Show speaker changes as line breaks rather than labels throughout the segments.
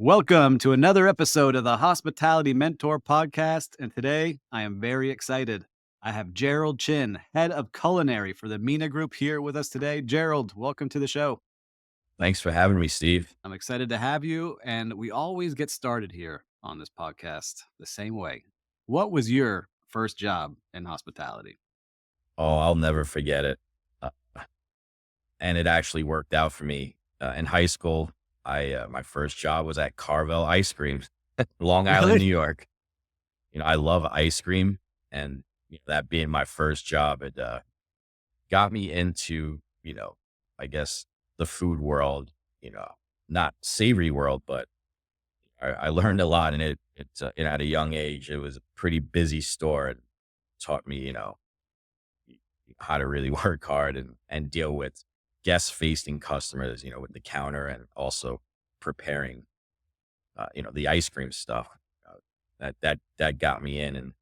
Welcome to another episode of the Hospitality Mentor Podcast. And today I am very excited. I have Gerald Chin, head of culinary for the MENA Group, here with us today. Gerald, welcome to the show.
Thanks for having me, Steve.
I'm excited to have you. And we always get started here on this podcast the same way. What was your first job in hospitality?
Oh, I'll never forget it. Uh, and it actually worked out for me. In high school, my first job was at Carvel Ice Cream, Long Island, New
Really?
York. I love ice cream, and that being my first job, it got me into I guess the food world. Not savory world, but I learned a lot, and at a young age, it was a pretty busy store, and taught me how to really work hard and deal with guest facing customers, with the counter, and also preparing, the ice cream stuff. That got me in, and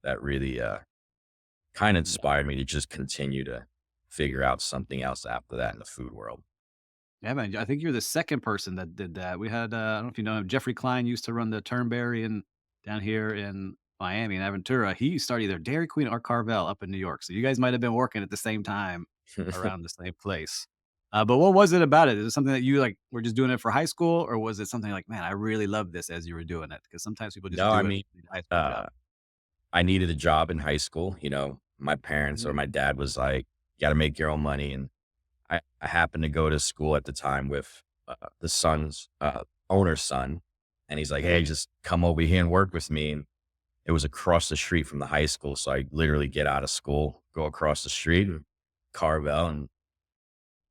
that really kind of inspired me to just continue to figure out something else after that in the food world.
Yeah, man. I think you're the second person that did that. We had, I don't know if you know him, Jeffrey Klein used to run the Turnberry and down here in Miami and Aventura. He started either Dairy Queen or Carvel up in New York. So you guys might have been working at the same time around the same place. But what was it about it? Is it something that you like were just doing it for high school, or was it something like, man, I really love this as you were doing it? Because sometimes people just
No, I
do it
mean,
for the high school
uh,
job.
I needed a job in high school. My parents or
Mhm.
my dad was like, "You got to make your own money," and I happened to go to school at the time with the son's owner's son, and he's like, "Hey, just come over here and work with me." And it was across the street from the high school, so I literally get out of school, go across the street, and Carvel, and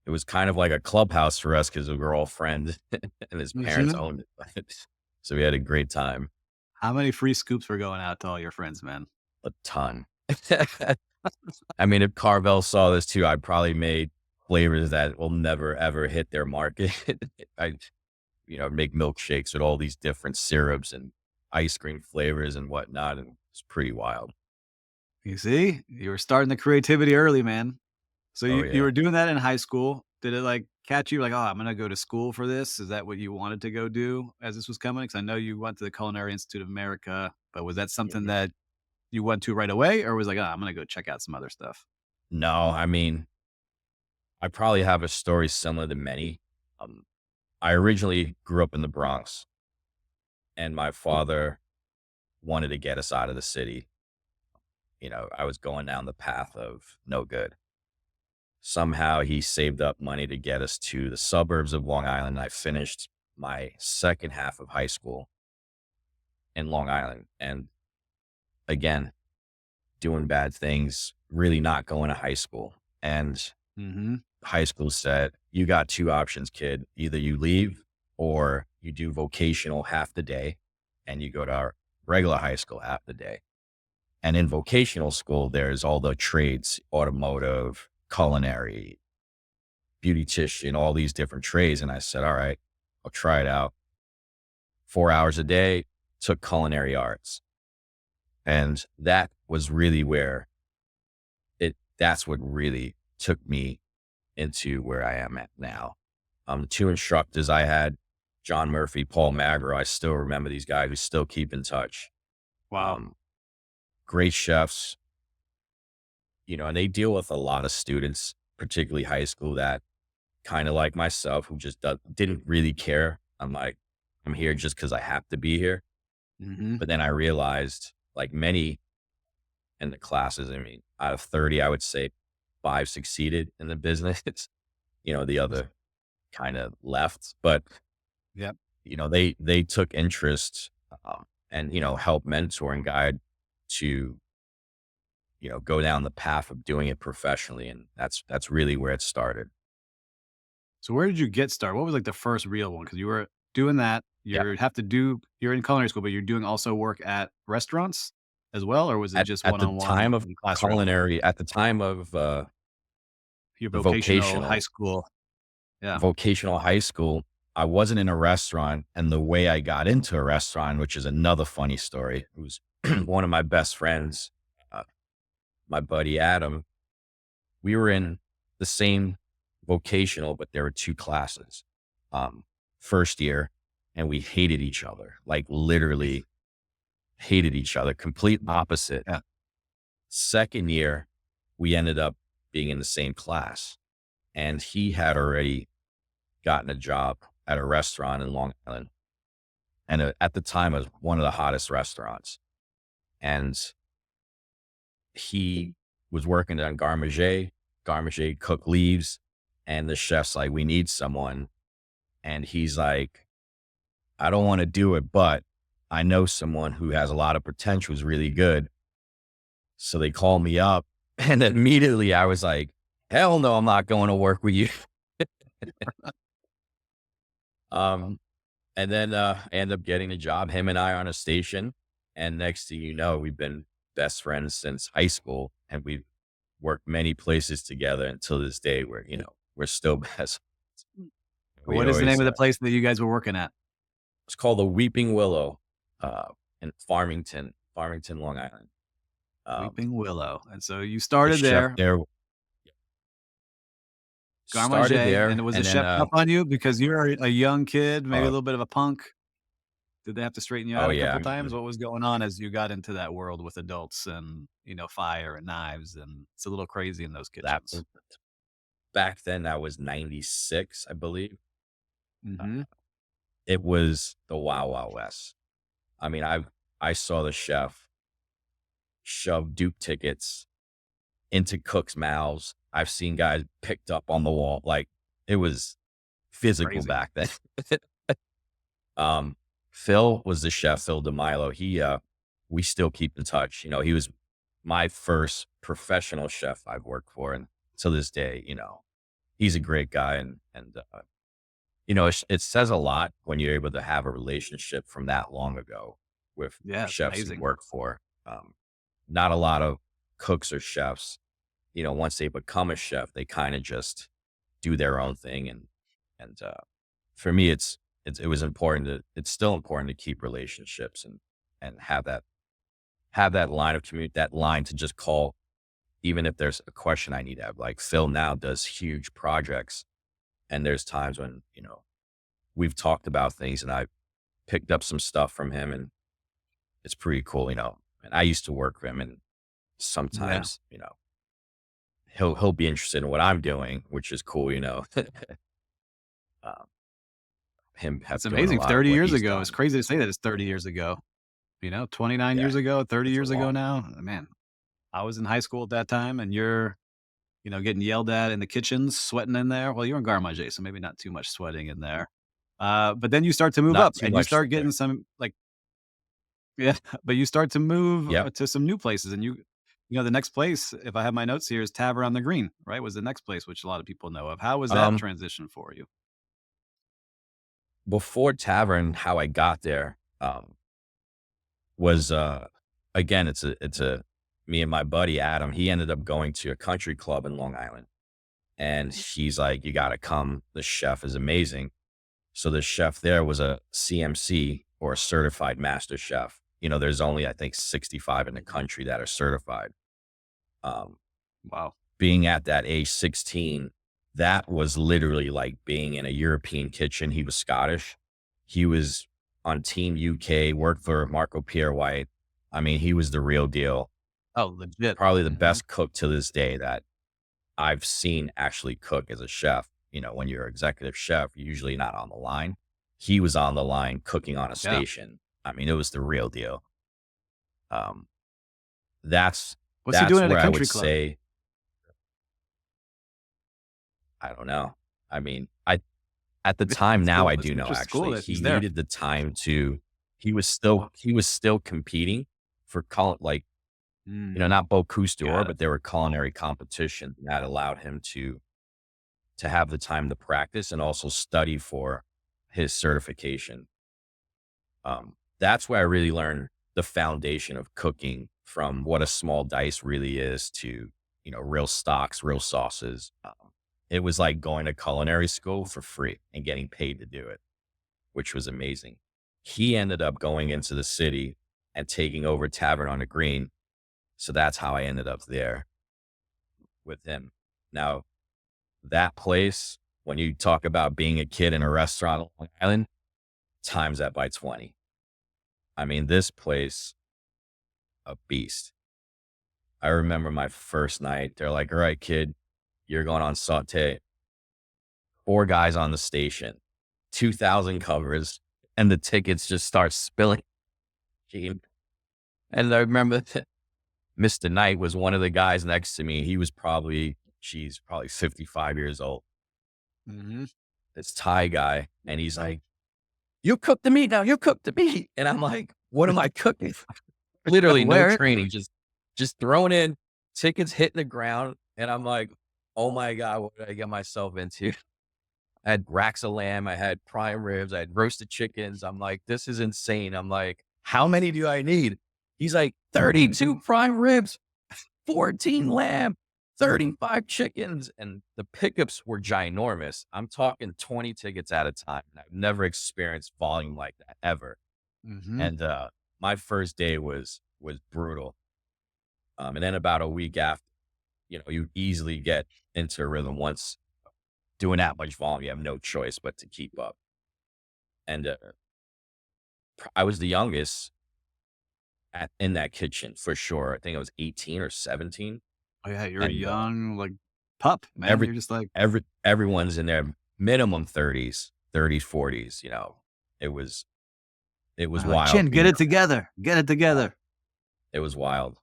it was kind of like a clubhouse for us because we were all friends, and his parents
Mhm.
owned it, so we had a great time,
How many free scoops were going out to all your friends, man?
a ton. I mean, if Carvel saw this too, I probably made flavors that will never ever hit their market. I make milkshakes with all these different syrups and ice cream flavors and whatnot, and it's pretty wild.
You see, you were starting the creativity early, man. So
Oh
you
yeah.
were doing that in high school. Did it, like, catch you like, "Oh, I'm gonna go to school for this"? Is that what you wanted to go do as this was coming? Because I know you went to the Culinary Institute of America, but was that something
Mhm.
that you went to right away, or was like, "Oh, I'm gonna go check out some other stuff"?
No, I mean, I probably have a story similar to many. Um, I originally grew up in the Bronx, and my father wanted to get us out of the city. I was going down the path of no good. Somehow he saved up money to get us to the suburbs of Long Island. I finished my second half of high school in Long Island. And again, doing bad things, really not going to high school. And
Mhm.
high school said, you got two options, kid. Either you leave or you do vocational half the day and you go to our regular high school half the day. And in vocational school, there's all the trades, automotive, culinary, beautician, all these different trades. And I said, all right, I'll try it out. 4 hours a day, took culinary arts. And that was really where that's what really took me into where I am at now. The two instructors I had, John Murphy, Paul Magro, I still remember these guys. We still keep in touch.
Wow.
Um, Great chefs, and they deal with a lot of students, particularly high school, that kind of like myself, who just didn't really care. I'm like, I'm here just because I have to be here.
Mhm.
But then I realized, like many in the classes, I mean, out of 30, I would say five succeeded in the business. The other kind of left, but
Yep.
they took interest, and help mentor and guide to go down the path of doing it professionally, and that's really where it started.
So where did you get started? What was, like, the first real one? Because you were doing that,
Yeah.
you're in culinary school, but you're doing also work at restaurants as well, or was it just
At the
one-on-one
time of
in classroom?
culinary, at the time of
Your
the
vocational high
vocational
school. Yeah.
vocational high school, I wasn't in a restaurant, and the way I got into a restaurant, which is another funny story, it was one of my best friends, uh, my buddy Adam. We were in the same vocational, but there were two classes. Um, First year, and we hated each other, like literally hated each other, complete opposite.
Yeah.
Second year, we ended up being in the same class, and he had already gotten a job at a restaurant in Long Island. And at the time, it was one of the hottest restaurants. And he was working on Garmager. Garmager cook leaves, and the chef's like, "We need someone." And he's like, "I don't want to do it, but I know someone who has a lot of potential, who's really good." So they called me up, and immediately I was like, "Hell no, I'm not going to work with you." Um, and then I ended up getting a job. Him and I are on a station, and next thing you know, we've been best friends since high school, and we've worked many places together until this day. Where we're still best. We
What is the
always
name of the place that you guys were working at?
it's called the Weeping Willow, in Farmington, Long Island. Um,
Weeping Willow. And so you
the
started
chef
there,
there
garde
started
manger, and
there,
was the
and then
chef tough on you because you're a young kid, maybe a
uh,
little bit of a punk? Did they have to straighten you out
oh
a
yeah,
couple times? What was going on as you got into that world with adults and, fire and knives, and it's a little crazy in those
that
kitchens?
back then that was '96, I believe. Uh,
Mhm.
it was the Wild Wild West. I mean, I saw the chef shove Duke tickets into cooks' mouths. I've seen guys picked up on the wall. Like, it was physical
Crazy.
back then. Um, Phil was the chef, Phil DeMilo. We still keep in touch. He was my first professional chef I've worked for. And to this day, he's a great guy. And it says a lot when you're able to have a relationship from that long ago with
Yeah, it's
chefs you
amazing.
work for. Not a lot of cooks or chefs, once they become a chef, they kind of just do their own thing. And for me, it was important it's still important to keep relationships and have that line of commute, that line to just call, even if there's a question I need to have. Like Phil now does huge projects, and there's times when, we've talked about things and I picked up some stuff from him, and it's pretty cool. And I used to work for him, and
Yeah.
sometimes, he'll be interested in what I'm doing, which is cool. Um, him
It's
have doing a
amazing,
lot of
30
what
years
he's
ago. It's
done.
crazy to say that it's 30 years ago, 29
Yeah,
years ago, 30
it's a
years ago
long.
now. Man, I was in high school at that time, and you're, getting yelled at in the kitchens, sweating in there. Well, you're in garde manger, so maybe not too much sweating in there. But then you start to move
Not
up
too
and you
much
start
there.
getting some, like, yeah, but you start to move,
Yep.
to some new places, and the next place, if I have my notes here, is Tavern on the Green, right? Was the next place, which a lot of people know of. How was that
Um,
transition for you?
Before Tavern, how I got there, was, again, it's a me and my buddy Adam, he ended up going to a country club in Long Island, and he's like, "You gotta come. The chef is amazing." So the chef there was a CMC, or a certified master chef. There's only, I think, 65 in the country that are certified. Um,
Wow.
Being at that age 16, that was literally like being in a European kitchen. He was Scottish. He was on Team UK, worked for Marco Pierre White. I mean, he was the real deal.
Oh, legit.
Probably the
Mhm.
best cook to this day that I've seen actually cook as a chef. When you're executive chef, you're usually not on the line. He was on the line cooking on a
Yeah.
station. I mean, it was the real deal. Um, that's
What's he
that's
doing at a
where I would
country club?
say, I don't know. I mean, at the time,
It's
now I
cool. It's
do know,
cool
actually.
that
He
he's there.
needed the time to he was still competing for
Mm,
not Bocuse d'Or,
got it.
but there were culinary competitions that allowed him to have the time to practice and also study for his certification. That's where I really learned the foundation of cooking, from what a small dice really is to, real stocks, real sauces. It was like going to culinary school for free and getting paid to do it, which was amazing. He ended up going into the city and taking over Tavern on the Green. So that's how I ended up there with him. Now, that place, when you talk about being a kid in a restaurant on Long Island, times that by 20. I mean, this place, a beast. I remember my first night. They're like, "All right, kid, you're going on saute." 4 guys on the station, 2,000 covers, and the tickets just start spilling. Gee. And I remember Mr. Knight was one of the guys next to me. He was probably, geez, probably 55 years old.
Mhm.
This Thai guy, and he's like, "You cook the meat now. You cook the meat." And I'm like, "What am I cooking?" Literally no
Where
training, just throwing in, tickets hitting the ground, and I'm like, "Oh my god, what did I get myself into?" I had racks of lamb, I had prime ribs, I had roasted chickens. I'm like, "This is insane." I'm like, "How many do I need?" He's like, "32 prime ribs, 14 lamb, 35 chickens." And the pickups were ginormous. I'm talking 20 tickets at a time. I've never experienced volume like that ever.
Mhm.
And my first day was brutal. And then about a week after, you easily get into a rhythm. Once doing that much volume, you have no choice but to keep up. And I was the youngest in that kitchen for sure. I think I was 18 or 17.
Oh, yeah, you're a
And
young, like, pup, man.
every
You're just like,
everyone's in their minimum 30s, 40s. It was it was wild
"Chin,
being
get it
around.
together. Get it
uh,
together."
It was wild.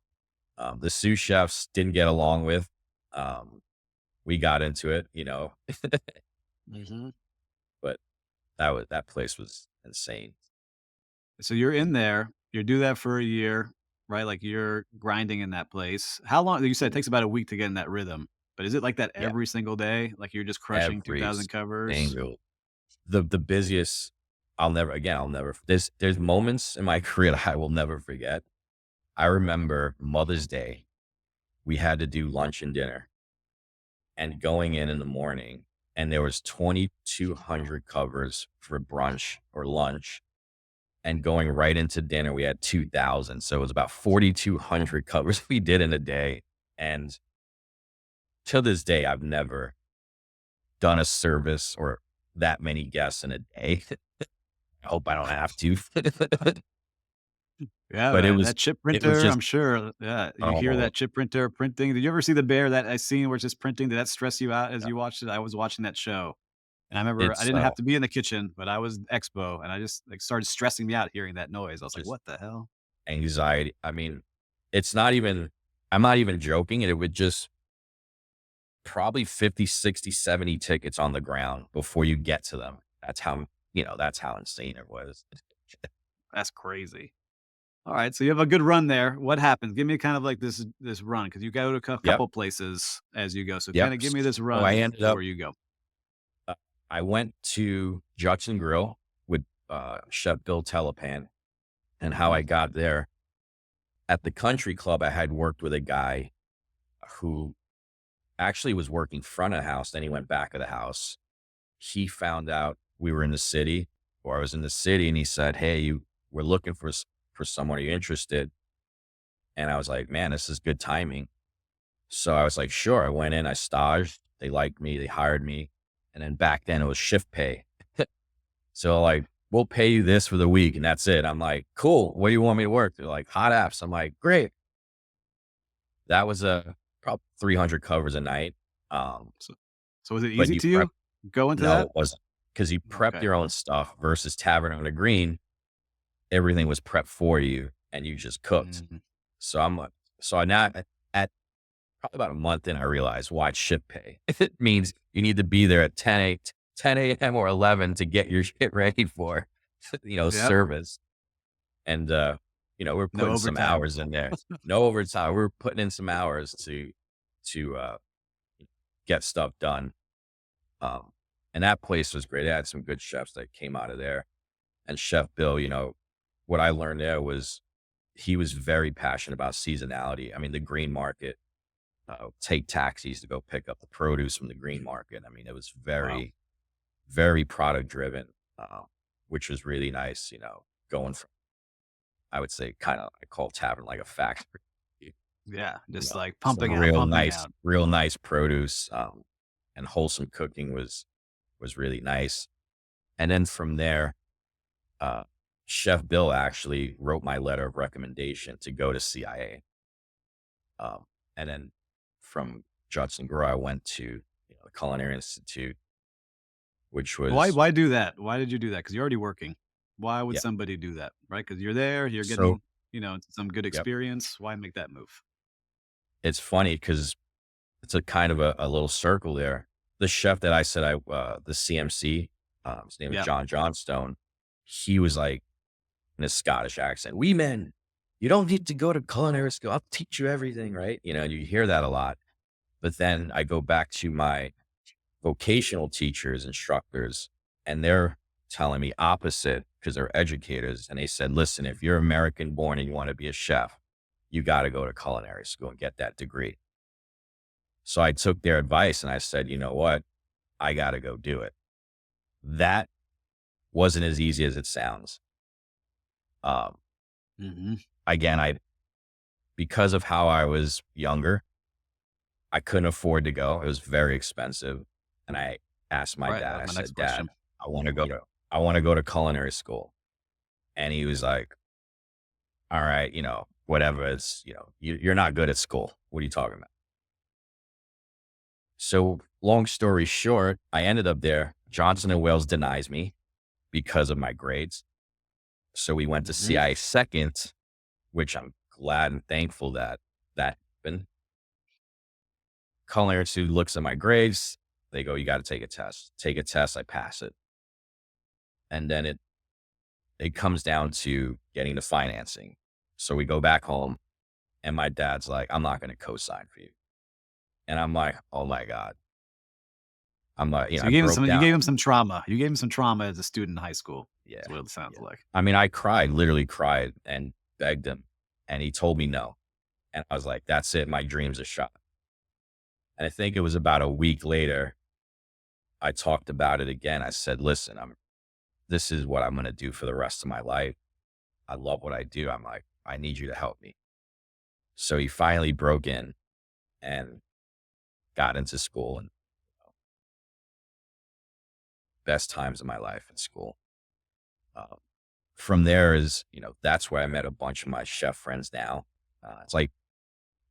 The sous chefs didn't get along with. Um, we got into it,
Mhm.
but that place was insane.
So you're in there, you do that for a year, right? Like, you're grinding in that place. How long you said it takes about a week to get in that rhythm, but is it like that
Yeah,
every single day? Like, you're just crushing
every
2,000 covers?
single the busiest. I'll never. There's moments in my career that I will never forget. I remember Mother's Day. We had to do lunch and dinner, and going in the morning, and there was 2,200 covers for brunch or lunch, and going right into dinner, we had 2,000. So it was about 4,200 covers we did in a day. And to this day, I've never done a service or that many guests in a day. I hope I don't have to.
Yeah,
But
man, that chip
it was
printer,
just,
I'm sure, yeah, you hear
oh,
that chip printer printing. Did you ever see the bear, that scene where it's just printing? Did that stress you out as
yeah,
you watched it? I was watching that show, and I remember I
it's,
didn't have to be in the kitchen, but I was expo, and I just, like, started stressing me out hearing that noise. I was like,
just
"What the hell?"
anxiety. I mean, it's not even, I'm not even joking. It would just probably 50, 60, 70 tickets on the ground before you get to them. That's how insane it was.
That's crazy. Alright, so you have a good run there. What happens? Give me kind of like this run, because you go to a
Yep.
couple places as you go. So
Yep.
kinda give me this
So I
run
ended
of
up,
where you go.
uh, I went to Judson Grill with Chef Bill Telepan, and how
Mhm.
I got there at the country club. I had worked with a guy who actually was working front of the house. Then he went back of the house. He found out we were in the city, or I was in the city, and he said, "Hey, we're looking for someone. Are you interested?" And I was like, "Man, this is good timing." So I was like, "Sure." I went in, I staged. They liked me. They hired me. And then back then it was shift pay. So like, "We'll pay you this for the week, and that's it." I'm like, "Cool. Where do you want me to work?" They're like, "Hot apps." I'm like, "Great." That was a probably 300 covers a night. Um,
So so was it
but
easy
you
to
prep.
you? Go into
No,
that?
it wasn't, because you prepped
Okay.
your own stuff versus Tavern on the Green. Everything was prepped for you, and you just cooked.
Mhm.
So I'm like, so I now at probably about a month in, I realized why it's shift pay. It means you need to be there at 10 a.m. or 11 to get your shit ready for,
Yep.
service. And, we're
No
putting some
overtime.
hours in there. No overtime. We're putting in some hours to get stuff done. Um, and that place was great. They had some good chefs that came out of there. And Chef Bill, what I learned there was he was very passionate about seasonality. I mean, the green market, take taxis to go pick up the produce from the green market. I mean, it was
Wow.
very, very product driven, which was really nice, going from, I would say, kind of, I call Tavern like a factory,
Yeah, just, like,
some
pumping out, pumping out.
real nice produce, and wholesome cooking was really nice. And then from there, uh, Chef Bill actually wrote my letter of recommendation to go to CIA. And then from Judson Grow, I went to the Culinary Institute, which
Why
was
why do that? Why did you do that? Because 'Cause you're already working. Why would
yeah.
somebody do that, right? Because 'Cause you're there, you're
So
getting, some good
yep,
experience. Why make that move?
it's funny because it's a kind of a little circle there. The chef that I said the CMC, his name is
Yeah.
John Johnstone. He was like in a Scottish accent, "We men, you don't need to go to culinary school. I'll teach you everything," right? And you hear that a lot. But then I go back to my vocational teachers, instructors, and they're telling me opposite because they're educators. And they said, listen, if you're American born and you want to be a chef, you got to go to culinary school and get that degree. So I took their advice and I said, you know what? I got to go do it. That wasn't as easy as it sounds. Um,
Mhm.
again, because of how I was younger, I couldn't afford to go. It was very expensive. And I asked my
Right, that
dad,
was
I
my next
said, Dad,
question.
I want to go to culinary school. And he was like, all right, whatever. You're not good at school. What are you talking about? So long story short, I ended up there. Johnson and Wales denies me because of my grades. So we went to
Mhm.
CI second, which I'm glad and thankful that that happened. Culinary Institute looks at my grades. They go, you got to take a test. Take a test. I pass it. And then it comes down to getting the financing. So we go back home and my dad's like, I'm not going to co-sign for you. And I'm like, oh my God. I'm like,
So
I broke
you
down.
gave him some trauma. You gave him some trauma as a student in high school.
Yeah.
That's what it sounds
Yeah.
like.
I mean, I cried, literally cried and begged him. And he told me no. And I was like, that's it. My dreams are shot. And I think it was about a week later, I talked about it again. I said, listen, this is what I'm going to do for the rest of my life. I love what I do. I'm like, I need you to help me. So he finally broke in and got into school and best times of my life in school. Um, from there is, that's where I met a bunch of my chef friends now. It's like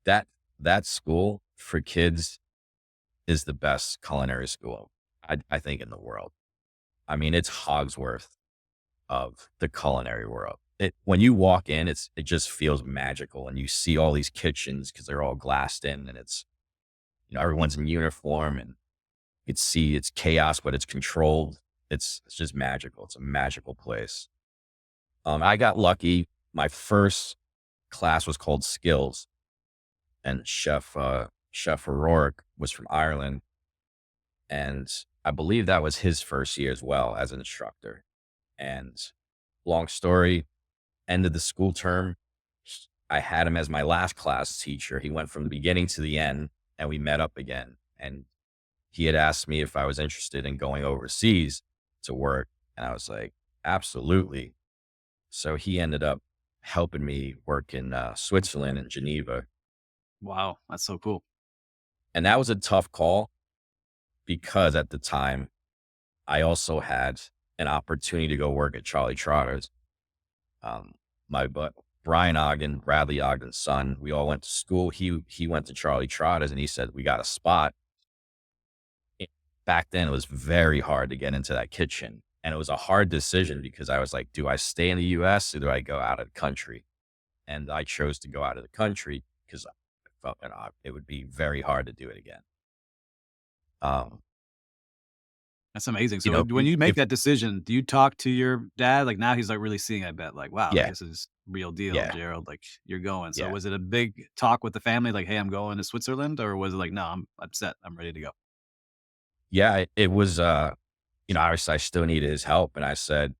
that, that school for kids is the best culinary school, I think, in the world. I mean, it's Hogsworth of the culinary world. When you walk in, it just feels magical, and you see all these kitchens because they're all glassed in, and it's everyone's in uniform, and you can see it's chaos, but it's controlled. It's just magical. It's a magical place. I got lucky. My first class was called Skills, and Chef O'Rourke was from Ireland, and I believe that was his first year as well as an instructor. And long story, end of the school term, I had him as my last class teacher. He went from the beginning to the end, and we met up again. And he had asked me if I was interested in going overseas to work, and I was like, absolutely. So he ended up helping me work in Switzerland and Geneva.
Wow, that's so cool.
And that was a tough call because at the time I also had an opportunity to go work at Charlie Trotter's. Um, but Brian Ogden, Bradley Ogden's son, we all went to school. He went to Charlie Trotter's and he said, we got a spot. It- Back then it was very hard to get into that kitchen. And it was a hard decision because I was like, do I stay in the US or do I go out of the country? And I chose to go out of the country because I felt it would be very hard to do it again. Um,
That's amazing. So, when you make
if
that decision, do you talk to your dad? Like, now he's, like, really seeing, I bet, like, "Wow, like,
yeah,
this is real deal,
yeah,
Gerald, like, you're going." So,
yeah,
was it a big talk with the family, like, "Hey, I'm going to Switzerland," or was it like, "No, I'm set. I'm ready to go?"
yeah. It was, obviously I still needed his help. And I said,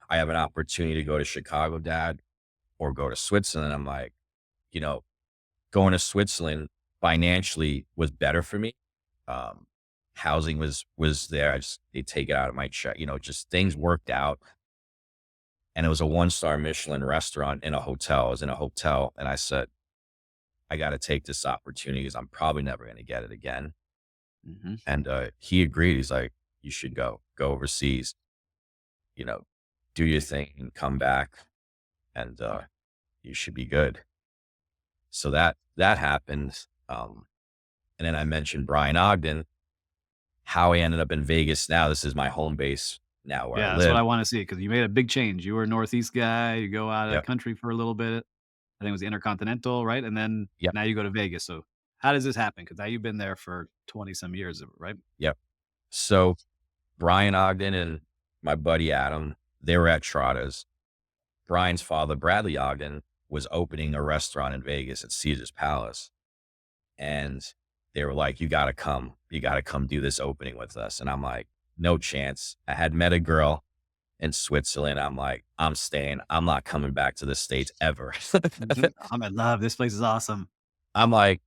I have an opportunity to go to Chicago, Dad, or go to Switzerland. I'm like, you know, going to Switzerland financially was better for me. Um, housing was there. They take it out of my check. Just things worked out. And it was a 1-star Michelin restaurant in a hotel. I was in a hotel, and I said, I got to take this opportunity because I'm probably never going to get it again.
Mhm.
And he agreed. He's like, you should go overseas. You know, do your thing and come back, and you should be good. So that happened. And then I mentioned Brian Ogden, how I ended up in Vegas now. This is my home base now where I
Yeah, that's what
live.
I wanna see because you made a big change. You were a Northeast guy, you go out of the
Yep.
country for a little bit. I think it was the Intercontinental, right? And then
Yep.
now you go to Vegas. So how does this happen? Because now you've been there for 20 some years, right?
Yep. So Brian Ogden and my buddy Adam, they were at Trotta's. Brian's father, Bradley Ogden, was opening a restaurant in Vegas at Caesar's Palace. And they were like, you got to come. You got to come do this opening with us. And I'm like, no chance. I had met a girl in Switzerland. I'm like, I'm staying. I'm not coming back to the States ever.
Mhm. I'm in love. This place is awesome.
I'm like,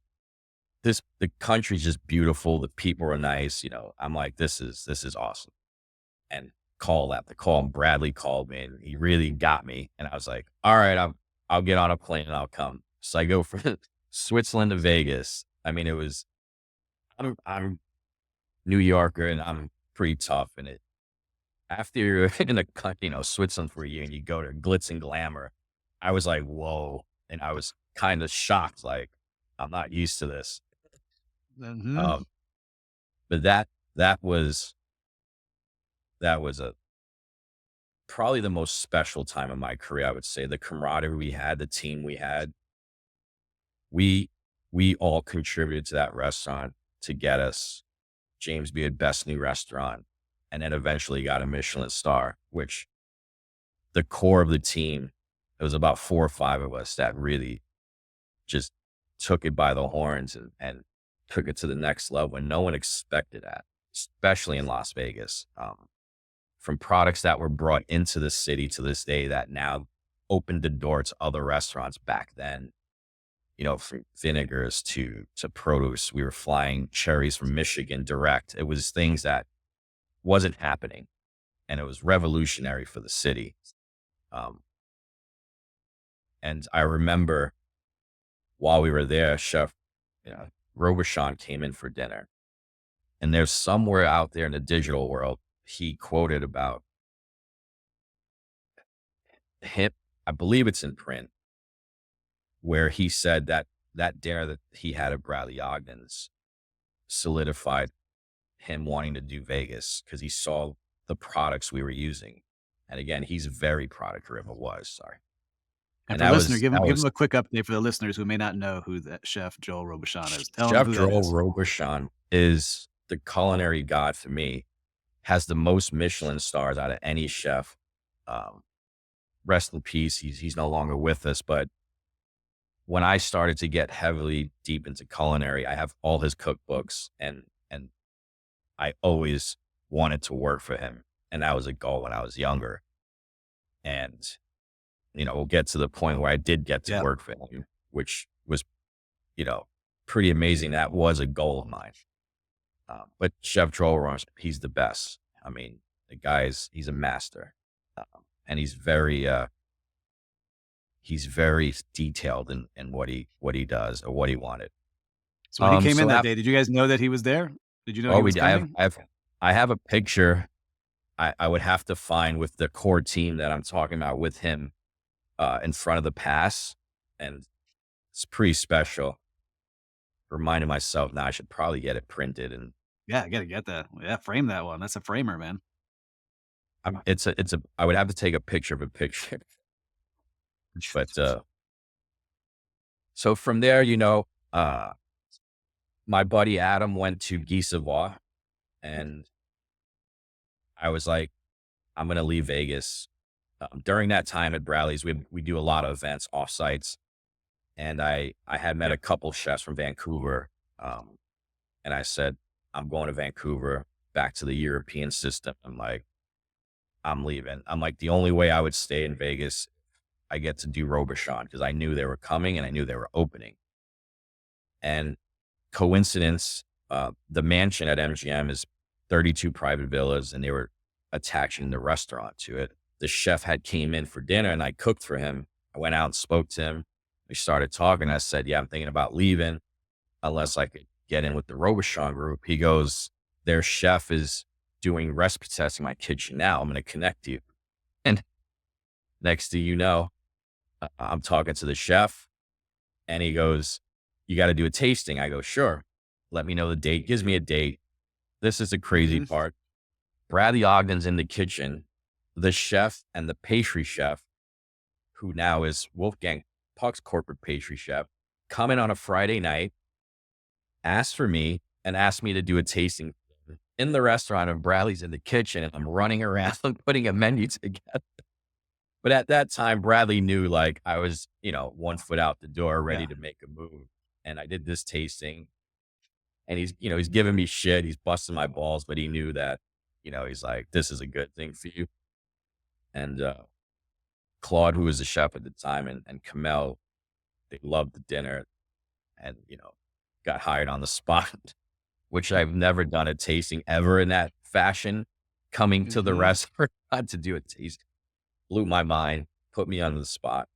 the country's just beautiful. The people are nice. I'm like, this is awesome. And call after call. And Bradley called me and he really got me. And I was like, all right, I'll get on a plane and I'll come. So I go from Switzerland to Vegas. I mean, I'm New Yorker and I'm pretty tough. And after you're in Switzerland for a year and you go to glitz and glamour, I was like, whoa. And I was kind of shocked. Like, I'm not used to this.
Mhm.
Um, but that was a probably the most special time of my career. I would say the camaraderie we had, the team we had, we we all contributed to that restaurant to get us James Beard Best New Restaurant, and then eventually got a Michelin star. Which the core of the team, it was about 4 or 5 of us that really just took it by the horns and took it to the next level. And no one expected that, especially in Las Vegas. From products that were brought into the city to this day that now opened the door to other restaurants back then, from vinegars to produce. We were flying cherries from Michigan direct. It was things that wasn't happening, and it was revolutionary for the city. Um, and I remember while we were there, Chef Robuchon came in for dinner, and there's somewhere out there in the digital world he quoted about him. I believe it's in print where he said that that dinner that he had at Bradley Ogden's solidified him wanting to do Vegas because he saw the products we were using. And again, he's very product driven. Was sorry,
And
and
for
that
listener,
was
give
that
give
was
him a quick update for the listeners who may not know who that chef Joel Robuchon is. Tell them
Chef
who that
Joel
is.
Robuchon is the culinary god for me. Has the most Michelin stars out of any chef. Um, Rest in peace. He's no longer with us, but when I started to get heavily deep into culinary, I have all his cookbooks and I always wanted to work for him. And that was a goal when I was younger. And, we'll get to the point where I did get to
Yeah.
work for him, which was, you know, pretty amazing. That was a goal of mine. But Chef Joel, he's the best. I mean, he's a master. And he's very detailed in what he does or what he wanted.
So when he came in
So
that day, did you guys know that he was there? Did you know
oh,
he was
I have
coming?
I have a picture I would have to find with the core team that I'm talking about with him, in front of the pass, and it's pretty special. Reminding myself now I should probably get it printed, and
Yeah, I gotta get that. Yeah, frame that one. That's a framer, man.
it's a I would have to take a picture of a picture. But, so from there, my buddy Adam went to Guy Savoy, and I was like, "I'm gonna leave Vegas." During that time at Bradley's, we do a lot of events off sites, and I had met
Yeah.
a couple chefs from Vancouver, um, and I said, "I'm going to Vancouver, back to the European system." I'm like, "I'm leaving." I'm like, "The only way I would stay in Vegas, I get to do Robuchon," because I knew they were coming and I knew they were opening. And coincidence, the mansion at MGM is 32 private villas, and they were attaching the restaurant to it. The chef had came in for dinner, and I cooked for him. I went out and spoke to him. We started talking. I said, "Yeah, I'm thinking about leaving unless I could get in with the Robuchon group." He goes, "Their chef is doing recipe testing in my kitchen now. I'm going to connect you." And Next thing you know, I'm talking to the chef and he goes, "You got to do a tasting." I go, "Sure. Let me know the date." Gives me a date. This is the crazy
Mhm.
part. Bradley Ogden's in the kitchen. The chef and the pastry chef, who now is Wolfgang Puck's corporate pastry chef, come in on a Friday night, ask for me, and ask me to do a tasting in the restaurant. And Bradley's in the kitchen, and I'm running around putting a menu together. But at that time, Bradley knew like I was, 1 foot out the door, ready
Yeah.
to make a move. And I did this tasting, and he's giving me shit. He's busting my balls, but he knew that, he's like, this is a good thing for you. And Claude, who was the chef at the time, and Kamel, they loved the dinner and, got hired on the spot, which I've never done a tasting ever in that fashion. Coming to the
Mhm.
restaurant to do a taste blew my mind, put me on the spot.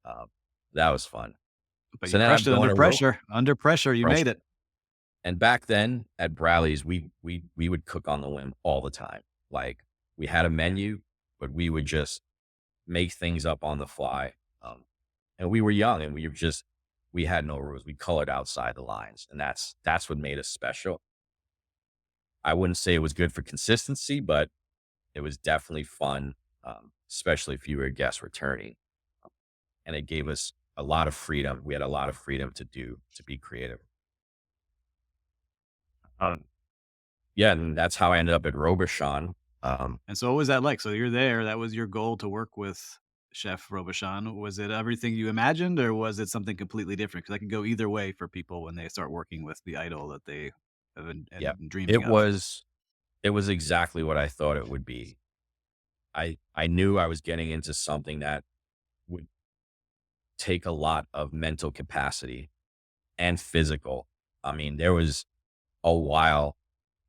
Um, that was fun.
But
So
you
then I'm
crushed it
going
under
to rope
pressure. Under pressure, you made
crushed it.
it.
And back then at Bradley's, we would cook on the whim all the time. Like we had a menu, but we would just make things up on the fly. Um, and we were young and we had no rules. We colored outside the lines. And that's what made us special. I wouldn't say it was good for consistency, but it was definitely fun, especially if you were a guest returning. And it gave us a lot of freedom. We had a lot of freedom to be creative. Um, yeah, and that's how I ended up at Robuchon. Um,
And so what was that like? So you're there, that was your goal to work with Chef Robuchon. Was it everything you imagined, or was it something completely different? Because that could go either way for people when they start working with the idol that they have been
yeah,
and been dreaming
it
of.
was it was exactly what I thought it would be. I knew I was getting into something that would take a lot of mental capacity and physical. I mean, there was a while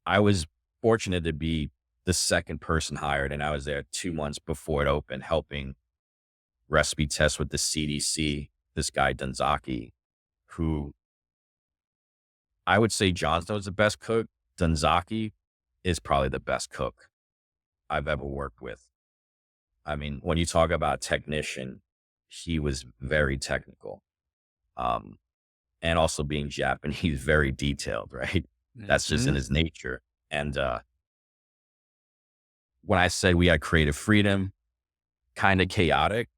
I was fortunate to be the second person hired, and I was there 2 months before it opened, helping recipe test with the CDC. This guy Dunzaki, who I would say Jon Snow's the best cook. Dunzaki is probably the best cook I've ever worked with. I mean, when you talk about technician, he was very technical. Um, and also being Japanese, very detailed, right? That's just in
Mhm.
his nature. And when I say we had creative freedom, kind of chaotic,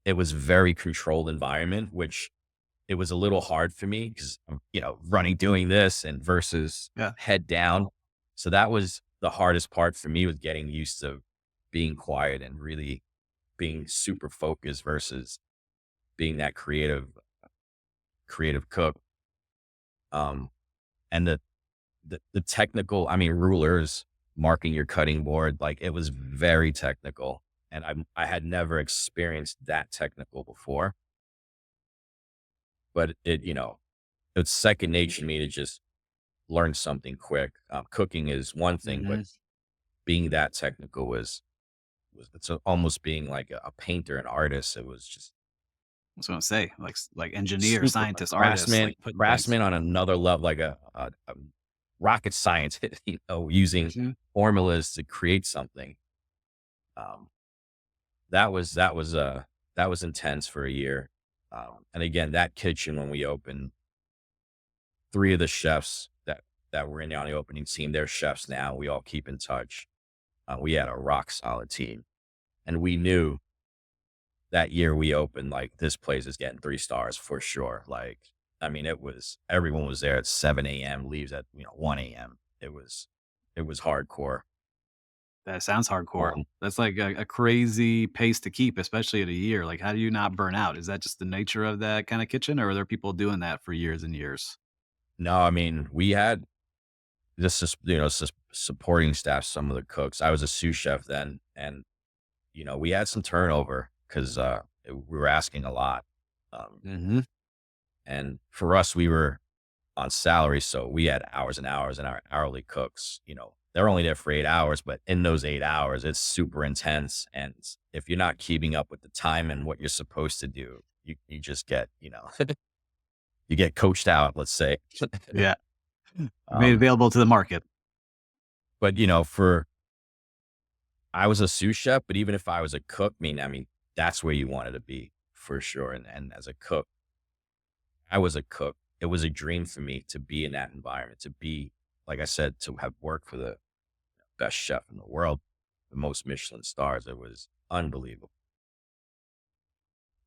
it was very controlled environment, which it was a little hard for me because I'm, running doing this and versus
Yeah.
head down. So that was the hardest part for me was getting used to being quiet and really being super focused versus being that creative cook. Um, and the technical, I mean, rulers, marking your cutting board, like it was very technical. And I had never experienced that technical before, but it's second nature to me to just learn something quick. Cooking is one thing, but
Mhm.
being that technical was almost being like a painter, an artist. It was just
I was gonna say, like engineer,
super
scientist, artist,
craftsman,
like putting things.
craftsman on another level, like a rocket scientist, using
Mhm.
formulas to create something. Um, that was intense for a year. And again, that kitchen when we opened, three of the chefs that were in on the opening team, they're chefs now. We all keep in touch. We had a rock solid team, and we knew that year we opened, like, this place is getting 3 stars for sure. Like, I mean, everyone was there at 7 a.m., leaves at 1 a.m. It was hardcore.
That sounds hardcore.
Um,
That's like a crazy pace to keep, especially in a year. Like, how do you not burn out? Is that just the nature of that kinda kitchen, or are there people doing that for years and years?
no, I mean, we had this is supporting staff, some of the cooks. I was a sous chef then, and we had some turnover because we were asking a lot. Um,
Mhm.
and for us, we were on salary, so we had hours and hours, and our hourly cooks, they're only there for 8 hours, but in those 8 hours, it's super intense. And if you're not keeping up with the time and what you're supposed to do, you just get, you get coached out, let's say.
Yeah. Made
um,
available to the market.
but for I was a sous chef, but even if I was a cook, I mean, that's where you wanted to be for sure. And as a cook, I was a cook. It was a dream for me to be in that environment, to be, like I said, to have worked for the best chef in the world, the most Michelin stars. It was unbelievable,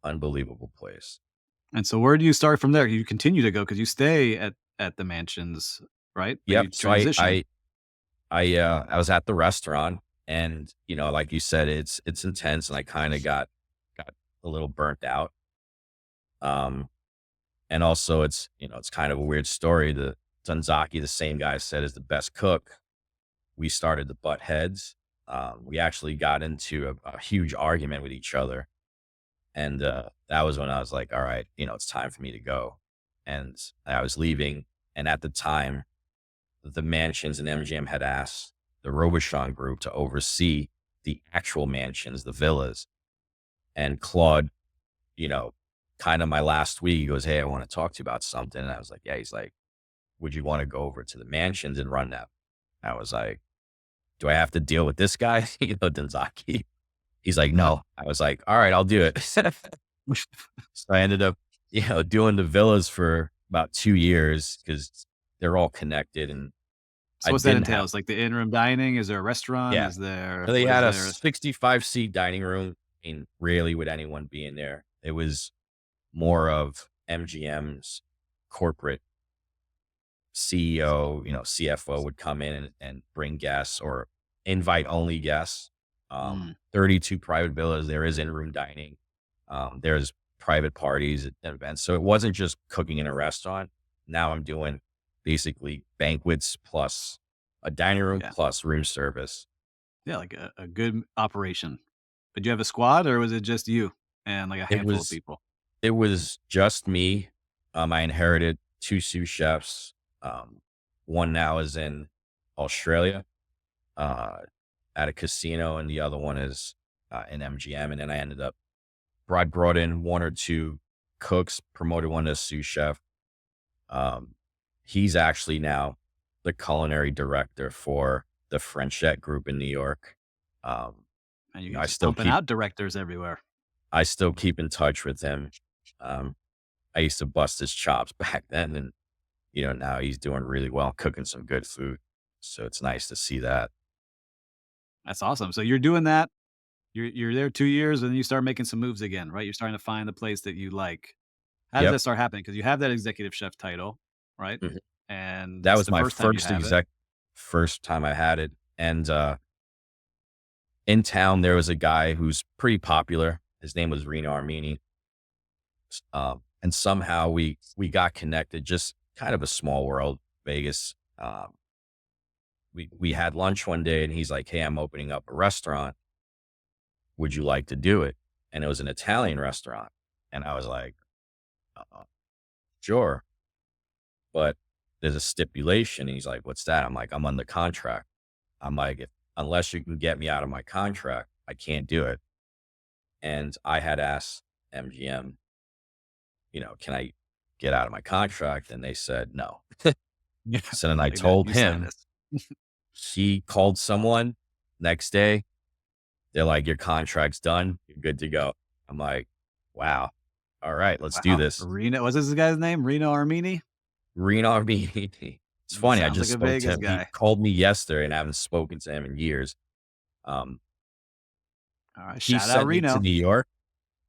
unbelievable place.
And so where do you start from there? You continue to go because you stay at the mansions, right? But you
Yep. So
transition.
I was at the restaurant, and like you said, it's intense, and I kind of got a little burnt out. Um, and also it's kind of a weird story. The Dunzaki, the same guy said is the best cook. We started to butt heads. We actually got into a huge argument with each other. And that was when I was like, all right, it's time for me to go. And I was leaving. And at the time, the mansions and MGM had asked the Robuchon group to oversee the actual mansions, the villas. And Claude, you know, kind of my last week, he goes, hey, I want to talk to you about something. And I was like, yeah, he's like, would you want to go over to the mansions and run that? I was like, do I have to deal with this guy? Denzaki. He's like, no. I was like, all right, I'll do it. So I ended up, doing the villas for about 2 years because they're all connected, and
So
I
what's that
didn't
entail?
have,
It's like the in-room dining? Is there a restaurant?
yeah.
Is there
So they
what
had
is
a
there?
65-seat dining room, and rarely would anyone be in there. It was more of MGM's corporate CEO, CFO would come in and bring guests or invite only guests.
Mm,
32 private villas. There is in-room dining. There's private parties and events. So it wasn't just cooking in a restaurant. Now I'm doing basically banquets plus a dining room
yeah.
plus room service.
Yeah, like a good operation. But you have a squad or was it just you and like a
It
handful of
was
people?
it was just me. I inherited two sous chefs. Um, one now is in Australia, uh, at a casino, and the other one is in MGM. And then I brought in one or two cooks, promoted one to sous chef. Um, he's actually now the culinary director for the Frenchette Group in New York. Um,
And you
you
can
know, I
just
still
pumping
keep
out directors everywhere.
I still keep in touch with him. Um, I used to bust his chops back then, and now he's doing really well, cooking some good food. So it's nice to see that.
That's awesome. So you're doing that. You're there 2 years and then you start making some moves again, right? You're starting to find the place that you like. How does
Yep.
that start happening? Because you have that executive chef title, right?
Mhm.
And
That
it's
was
the
my
first time you have it.
first time I had it. And in town, there was a guy who's pretty popular. His name was Reno Armini. And somehow we got connected, just kind of a small world, Vegas. We had lunch one day, and he's like, hey, I'm opening up a restaurant. Would you like to do it? And it was an Italian restaurant. And I was like, sure. But there's a stipulation. And he's like, what's that? I'm like, I'm under contract. I'm like, unless you can get me out of my contract, I can't do it. And I had asked MGM, can I get out of my contract? And they said no.
Yeah.
So then I
Like, "No,
told
you signed
him.
this."
He called someone next day. They're like, your contract's done. You're good to go. I'm like, wow. All right, let's do
Wow.
this.
Reno what's this guy's name? Reno Armini?
Reno RB. It's funny. I
Sounds like
just
a
spoke to
Vegas
him. He
guy.
called me yesterday, and I haven't spoken to him in years. Um,
Alright,
he
shout out
sent me to
Reno.
New York.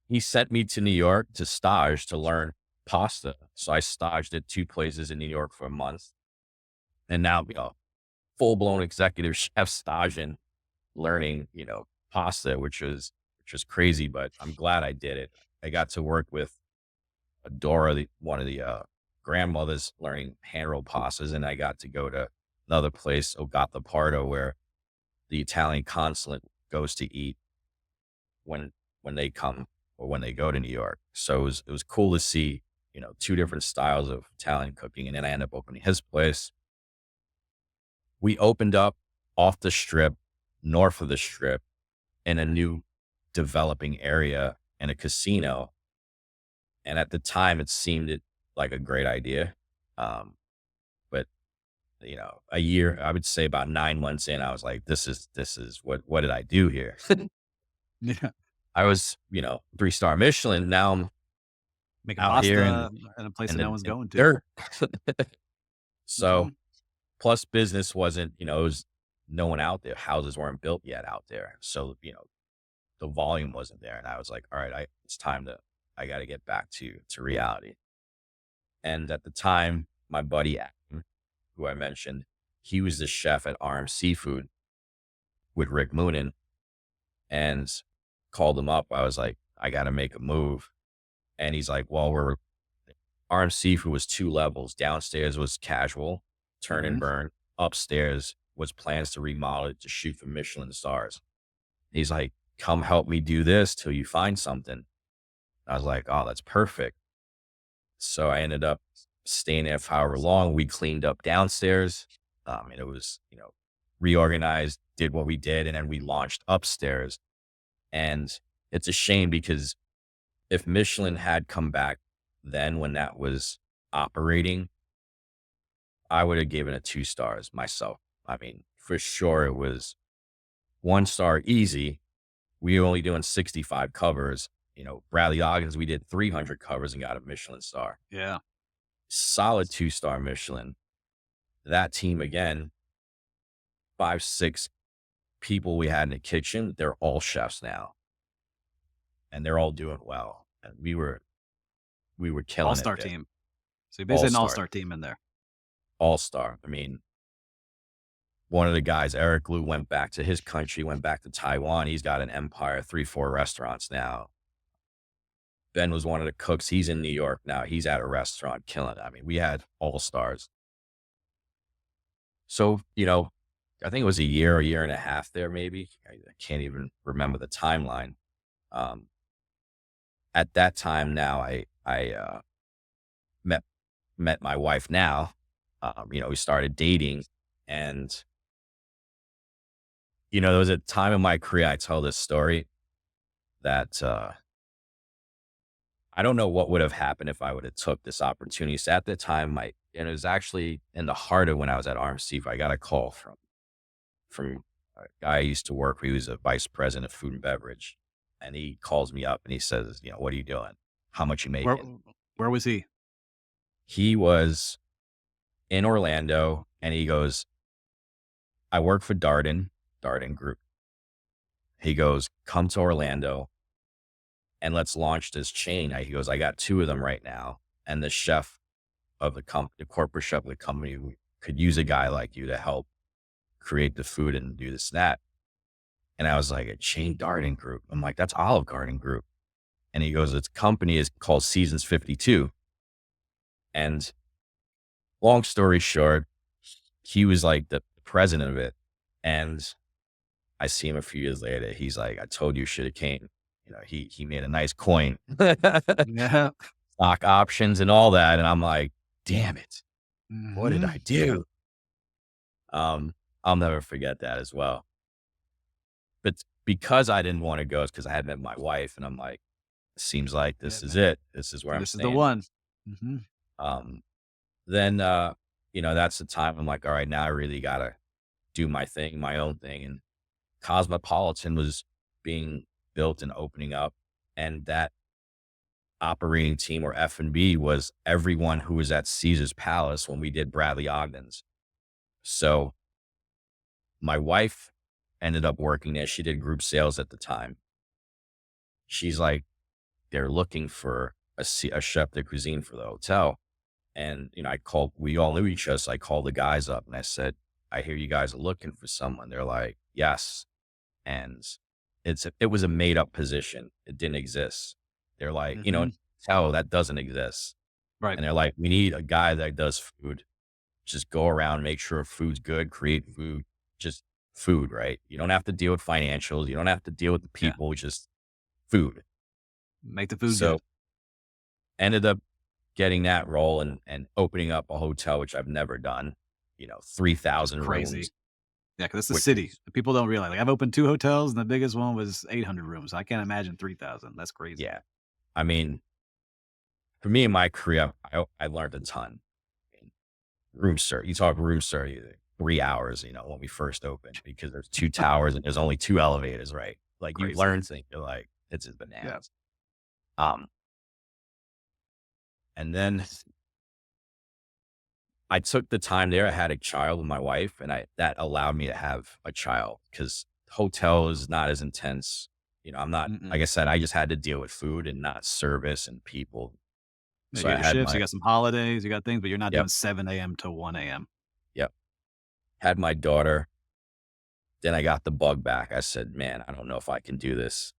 He sent me to New York to stage to learn pasta. So I staged at two places in New York for a month. And now, full blown executive chef staging, learning, pasta, which was crazy, but I'm glad I did it. I got to work with Adora, one of the grandmothers learning hand rolled pastas, and I got to go to another place, Ogata Pardo, where the Italian consulate goes to eat when they come or when they go to New York. So it was cool to see, two different styles of Italian cooking. And then I ended up opening his place. We opened up off the strip, north of the strip, in a new developing area in a casino. And at the time, it seemed like a great idea. But a year, I would say about 9 months in, I was like, this is what did I do here?
Yeah.
I was, 3-star Michelin. Now I'm
Making
out here
pasta in a place
in
that no
the
one's
in
going to.
the dirt. So
Mhm.
plus business wasn't, it was no one out there. Houses weren't built yet out there. So, the volume wasn't there. And I was like, all right, it's time I got to get back to reality. And at the time, my buddy, Adam, who I mentioned, he was the chef at RM Seafood with Rick Moonen, and called him up. I was like, I got to make a move. And he's like, well, RM Seafood was 2 levels. Downstairs was casual, turn and
Mhm.
burn. Upstairs was plans to remodel it to shoot for Michelin stars. He's like, come help me do this till you find something. I was like, oh, that's perfect. So I ended up staying there for however long. We cleaned up downstairs. And it was, reorganized, did what we did, and then we launched upstairs. And it's a shame because if Michelin had come back then when that was operating, I would have given it 2 stars myself. I mean, for sure it was 1 star easy. We were only doing 65 covers. Bradley Ogden's, we did 300 covers and got a Michelin star.
Yeah.
Solid 2-star Michelin. That team again, 5, 6 people we had in the kitchen, they're all chefs now, and they're all doing well. And we were killing it
All-star
there.
team. So you basically had an
All-star,
all-star team in there.
all-star. I mean, one of the guys, Eric Liu, went back to his country, went back to Taiwan. He's got an empire, 3, 4 restaurants now. Ben was one of the cooks. He's in New York now. He's at a restaurant killing it. I mean, we had all-stars. So, I think it was a year and a half there, maybe. I can't even remember the timeline. Um, at that time now, I met met my wife now. We started dating, and there was a time in my career I tell this story that I don't know what would have happened if I would have took this opportunity. So at the time, and it was actually in the heart of when I was at RMC. I got a call from a guy I used to work with. He was a vice president of food and beverage, and he calls me up and he says, "What are you doing? How much you
Where
making?"
where was he?
He was in Orlando, and he goes, "I work for Darden Group." He goes, "Come to Orlando and let's launch this chain." He goes, "I got 2 of them right now, and the chef of the corporate chef of the company could use a guy like you to help create the food and do this and that." And I was like, "A chain, Darden Group?" I'm like, "That's Olive Garden Group." And he goes, "Its company is called Seasons 52." And long story short, he was like the president of it. And I see him a few years later. He's like, "I told you should have came." He made a nice coin,
Yeah.
stock options and all that. And I'm like, damn it. What did
Mhm.
I do? I'll never forget that as well. But because I didn't want to go, it's because I had met my wife, and I'm like, seems like
Yeah,
this is
man.
it. This is where I'm
This is the
staying.
one. Mhm.
Um, then, that's the time I'm like, all right, now I really got to do my thing, my own thing. And Cosmopolitan was being built and opening up. And that operating team, or F&B, was everyone who was at Caesar's Palace when we did Bradley Ogden's. So my wife ended up working there. She did group sales at the time. She's like, they're looking for a chef de cuisine for the hotel. And, we all knew each other. So I called the guys up and I said, "I hear you guys are looking for someone." They're like, "Yes." And it was a made up position. It didn't exist. They're like,
Mhm.
"Tell that doesn't exist."
Right.
And they're like, "We need a guy that does food. Just go around, make sure food's good, create food, just food, right? You don't have to deal with financials. You don't have to deal with the
Yeah.
people, just food."
Make the food
So
good.
ended up getting that role and opening up a hotel, which I've never done,
Just
3,000 rooms,
crazy. Yeah, because it's the
which
city.
is,
People don't realize, like, I've opened 2 hotels, and the biggest one was 800 rooms. I can't imagine 3,000. That's crazy.
yeah. I mean, for me in my career, I learned a ton. I mean, you talk room service, 3 hours, when we first opened, because there's 2 towers and there's only 2 elevators, right? Like, you
Crazy.
learn things. You're like, It's just
Yeah.
bananas. Um, and then I took the time there. I had a child with my wife, and that allowed me to have a child because hotel is not as intense. I'm not,
Mm-mm.
like I said, I just had to deal with food and not service and people.
Yeah, you
So
got
I
your
had
shifts, you
my,
got some holidays, you got things, but you're not
yep,
doing 7 a.m. to 1 a.m.
yep, had my daughter. Then I got the bug back. I said, man, I don't know if I can do this,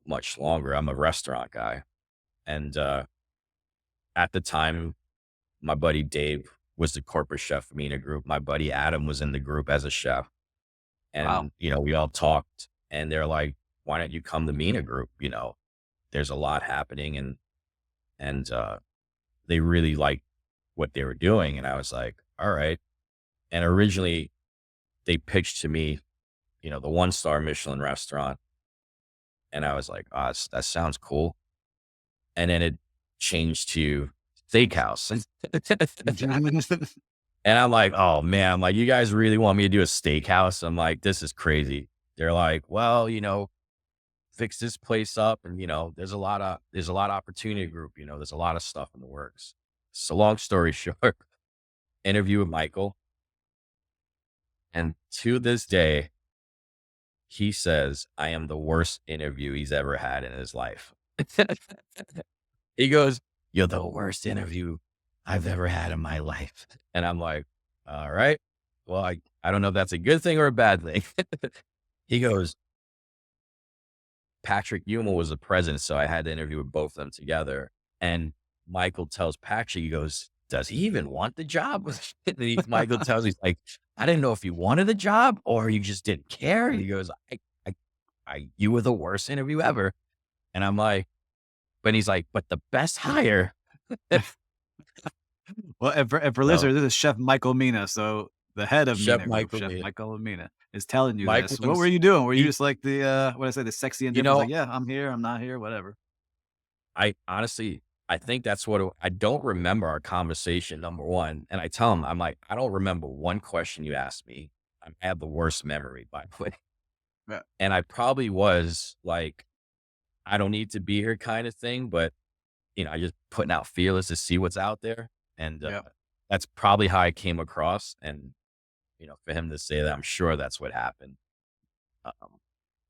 much longer. I'm a restaurant guy. And at the time, my buddy Dave was the corporate chef for Mina Group. My buddy Adam was in the group as a chef.
Wow.
And, we all talked and they're like, why don't you come to Mina Group? There's a lot happening and they really liked what they were doing. And I was like, all right. And originally they pitched to me, the 1-star Michelin restaurant. And I was like, oh, that sounds cool. And then it changed to steakhouse. And I'm like, "Oh, man," I'm like, "You guys really want me to do a steakhouse?" I'm like, "This is crazy." They're like, "Well, fix this place up and, there's a lot of opportunity group, there's a lot of stuff in the works." So long story short, interview with Michael, and to this day, he says I am the worst interview he's ever had in his life. He goes, "You're the worst interview I've ever had in my life." And I'm like, "All right. Well, I don't know if that's a good thing or a bad thing." He goes, "Patrick Yuma was the president, so I had to interview with both of them together." And Michael tells Patrick, he goes, "Does he even want the job?" And Michael tells me, he's like, "I didn't know if you wanted the job or you just didn't care." He goes, I, you were the worst interview ever." And I'm like, but he's like, "But the best hire."
Well, and for
So
listeners, this is Chef Michael Mina, so the head of
Chef
Mina Group,
Michael
Chef
Mina.
Michael Mina, is telling you
Michael
this. What were
was
you doing? Were you
he
just like the, what I say, the sexy
you
indifference,
know,
like, "Yeah, I'm here, I'm not here, whatever."
I honestly I think that's what I don't remember our conversation, number 1, and I tell him, I'm like, "I don't remember one question you asked me." I have the worst memory, by the way.
Yeah,
And I probably was like, "I don't need to be here," kinda thing, but, I just putting out feelers to see what's out there, and,
yeah.
that's probably how I came across, and, for him to say that, I'm sure that's what happened. Um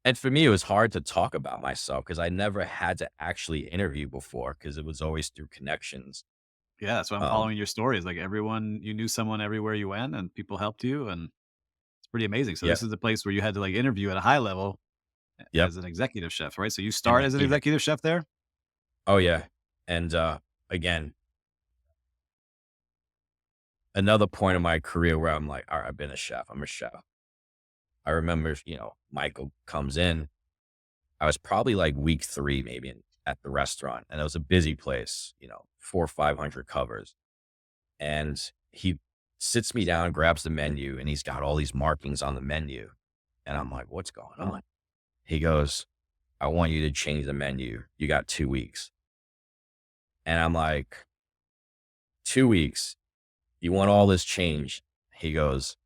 And for me, it was hard to talk about myself because I never had to actually interview before because it was always through connections.
Yeah, that's why I'm
Um,
following your stories, like, everyone you knew someone everywhere you went, and people helped you, and it's pretty amazing. So
yeah,
this is the place where you had to, like, interview at a high level
yep.
as an executive chef, right? So you
And
started as an
even,
executive chef there?
oh yeah. And again, another point in my career where I'm like, all right, I've been a chef. I'm a chef. I remember, Michael comes in. I was probably like week 3, maybe at the restaurant, and it was a busy place, 400 or 500 covers. And he sits me down, grabs the menu, and he's got all these markings on the menu. And I'm like, what's going on? He goes, I want you to change the menu. You got 2 weeks. And I'm like, 2 weeks? You want all this change? He goes,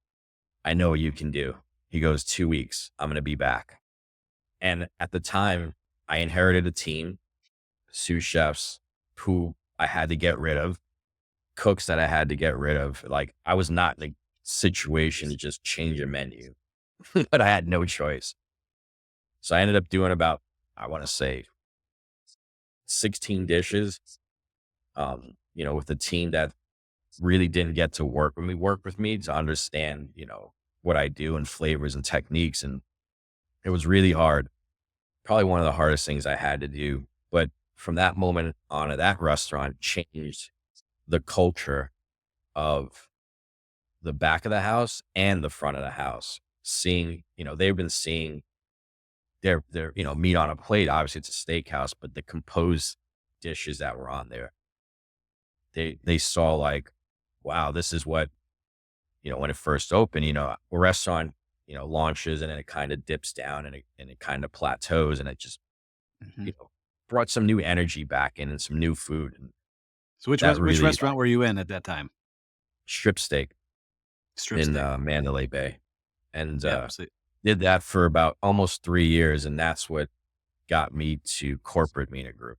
I know what you can do. He goes, 2 weeks. I'm going to be back. And at the time, I inherited a team, sous chefs who I had to get rid of, cooks that I had to get rid of. Like, I was not in a situation to just change a menu, but I had no choice. So I ended up doing about, I want to say, 16 dishes, with a team that really didn't get to work with me to understand, what I do and flavors and techniques. And it was really hard. Probably one of the hardest things I had to do. But from that moment on at that restaurant changed the culture of the back of the house and the front of the house. Seeing, they've been seeing their, meat on a plate. Obviously it's a steakhouse, but the composed dishes that were on there, they saw like, wow, this is what, when it first opened, a restaurant, launches and then it kind of dips down and it kind of plateaus and it just,
Mhm.
you know, brought some new energy back in and some new food. And
So which
that
which
really
restaurant
like
were you in at that time?
strip steak
Strip
in
steak.
Mandalay Bay. And
Yeah, so
did that for about almost 3 years. And that's what got me to corporate MENA Group.